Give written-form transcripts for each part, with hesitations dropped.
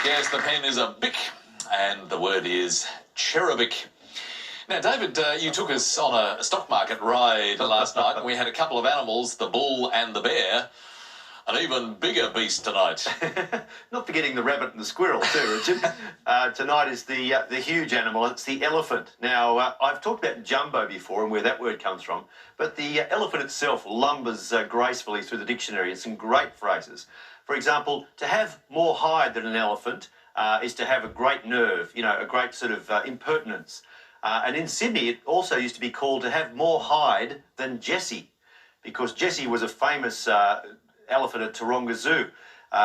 Yes, the pen is a bic, and the word is cherubic. Now, David, you took us on a stock market ride last night, and we had a couple of animals, the bull and the bear. An even bigger beast tonight. Not forgetting the rabbit and the squirrel too, Richard. Tonight is the huge animal. It's the elephant. Now, I've talked about jumbo before and where that word comes from, but the elephant itself lumbers gracefully through the dictionary in some great phrases. For example, to have more hide than an elephant is to have a great nerve, you know, a great sort of impertinence. And in Sydney, it also used to be called to have more hide than Jessie, because Jessie was a famous elephant at Taronga Zoo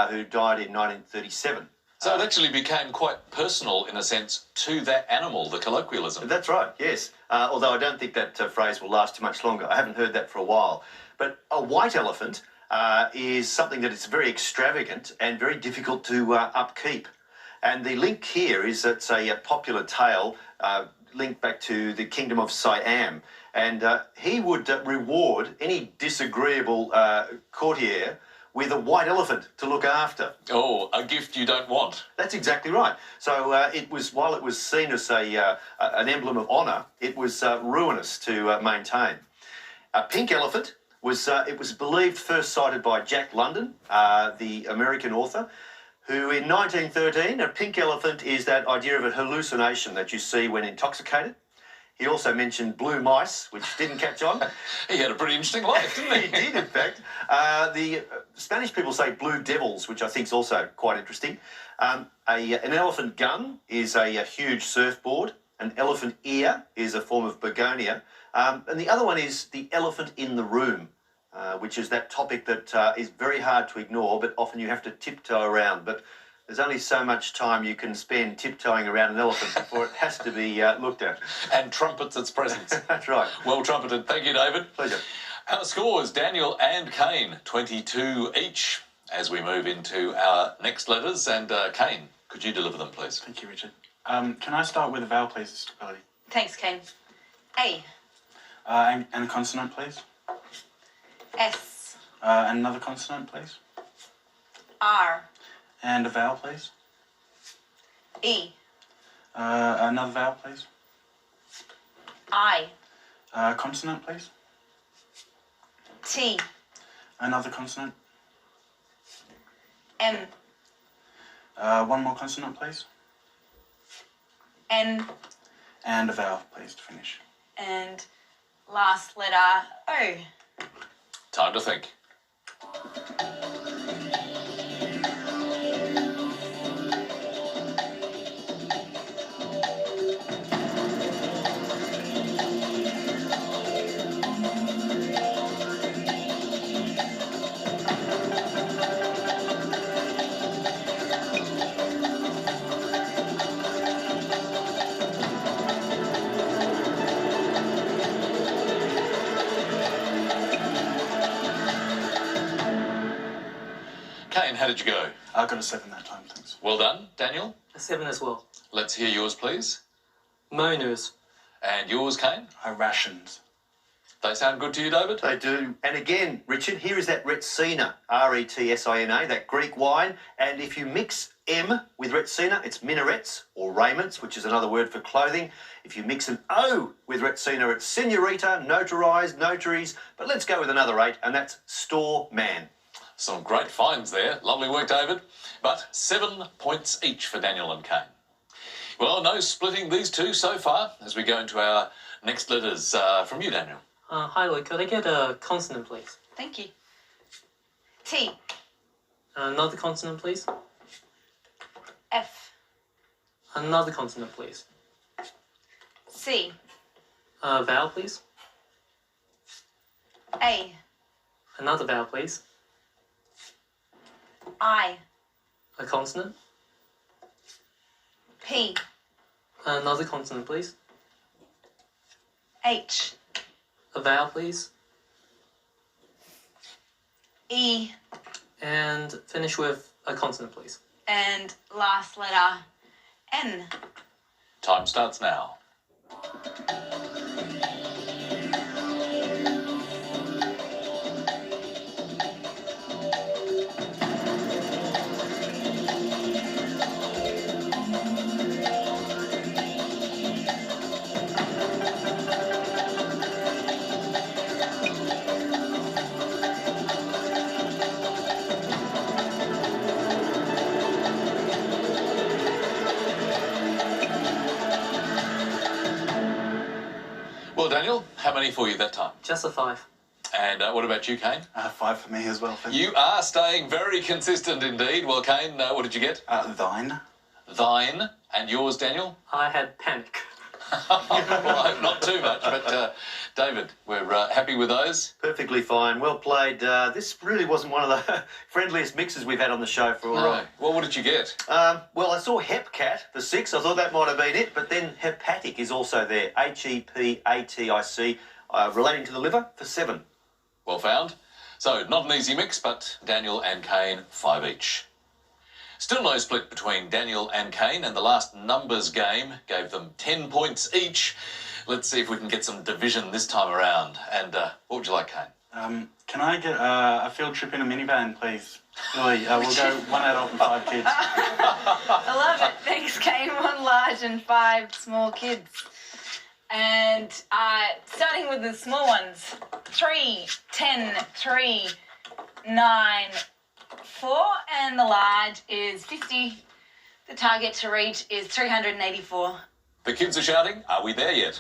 who died in 1937. So it actually became quite personal, in a sense, to that animal, the colloquialism. That's right, yes. Although I don't think that phrase will last too much longer. I haven't heard that for a while. But a white elephant is something that is very extravagant and very difficult to upkeep. And the link here is it's a popular tale linked back to the kingdom of Siam. And he would reward any disagreeable courtier with a white elephant to look after. Oh, a gift you don't want. That's exactly right. So it was, while it was seen as an emblem of honour, it was ruinous to maintain. A pink elephant was, it was believed first sighted by Jack London, the American author, who in 1913, a pink elephant is that idea of a hallucination that you see when intoxicated. He also mentioned blue mice, which didn't catch on. He had a pretty interesting life, didn't he? He did, in fact. The Spanish people say blue devils, which I think is also quite interesting. An elephant gun is a huge surfboard. An elephant ear is a form of begonia. And the other one is the elephant in the room, which is that topic that is very hard to ignore, but often you have to tiptoe around. But there's only so much time you can spend tiptoeing around an elephant before it has to be looked at. And trumpets its presence. That's right. Well trumpeted. Thank you, David. Pleasure. Our scores, Daniel and Kane, 22 each, as we move into our next letters. And Kane, could you deliver them, please? Thank you, Richard. Can I start with a vowel, please, Stability? Thanks, Kane. A. And a consonant, please. S. And another consonant, please. R. And a vowel, please. E. Another vowel, please. I. Consonant, please. T. Another consonant. M. One more consonant, please. N. And a vowel, please, to finish. And last letter O. Time to think. Kane, how did you go? I got a 7 that time, thanks. Well done. Daniel? A 7 as well. Let's hear yours, please. Moaners. And yours, Kane? Rations. They sound good to you, David? They do. And again, Richard, here is that Retsina, R-E-T-S-I-N-A, that Greek wine. And if you mix M with Retsina, it's minarets or raiments, which is another word for clothing. If you mix an O with Retsina, it's senorita, notarized, notaries. But let's go with another 8, and that's store man. Some great finds there. Lovely work, David. But 7 points each for Daniel and Kane. Well, no splitting these two so far as we go into our next letters. From you, Daniel. Hi, Lloyd. Could I get a consonant, please? Thank you. T. Another consonant, please. F. Another consonant, please. C. Vowel, please. A. Another vowel, please. I. A consonant. P. Another consonant, please. H. A vowel, please. E. And finish with a consonant, please. And last letter N. Time starts now. many for you that time? Just a 5. And what about you, Kane? 5 for me as well. Thank you. You are staying very consistent indeed. Well, Kane, what did you get? Thine. Thine. And yours, Daniel? I had panic. Well, I hope not too much, but David, we're happy with those. Perfectly fine. Well played. This really wasn't one of the friendliest mixes we've had on the show for a while. Right. Well, what did you get? Well, I saw hepcat for 6. I thought that might have been it, but then hepatic is also there. Hepatic, relating to the liver for 7. Well found. So, not an easy mix, but Daniel and Kane, 5 each. Still no split between Daniel and Kane, and the last numbers game gave them 10 points each. Let's see if we can get some division this time around. And what would you like, Kane? Can I get a field trip in a minivan, please? Lily, we'll go 1 adult and 5 kids. I love it. Thanks, Kane. 1 large and 5 small kids. And starting with the small ones. 3, 10, 3, 9, 4, and the large is 50. The target to reach is 384. The kids are shouting, are we there yet?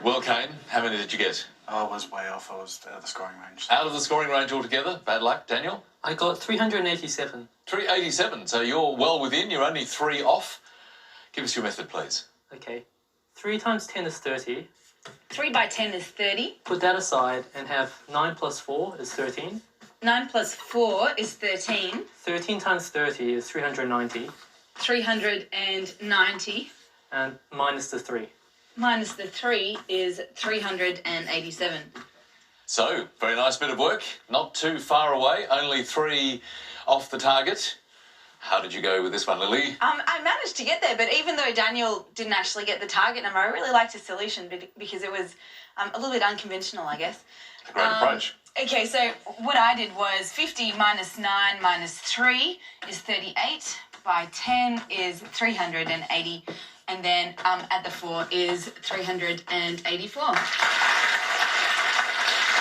Well, Kane, how many did you get? I was way off. I was out of the scoring range. Out of the scoring range altogether? Bad luck, Daniel? I got 387. 387, so you're well within. You're only 3 off. Give us your method, please. Okay. 3 times 10 is 30. 3 by 10 is 30. Put that aside and have 9 plus 4 is 13. 9 plus 4 is 13. 13 times 30 is 390. 390. And minus the 3. Minus the 3 is 387. So, very nice bit of work. Not too far away. Only 3 off the target. How did you go with this one, Lily? I managed to get there, but even though Daniel didn't actually get the target number, I really liked his solution because it was a little bit unconventional, I guess. A great approach. Okay, so what I did was 50 minus 9 minus 3 is 38. By 10 is 380. And then at the 4 is 384.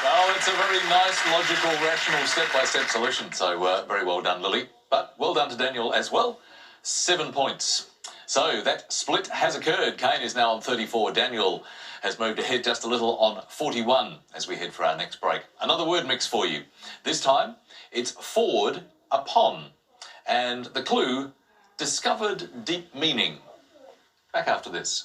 Well, it's a very nice, logical, rational, step-by-step solution. So, very well done, Lily. But well done to Daniel as well. 7 points. So, that split has occurred. Kane is now on 34. Daniel has moved ahead just a little on 41 as we head for our next break. Another word mix for you. This time, it's forward upon. And the clue, discovered deep meaning. Back after this.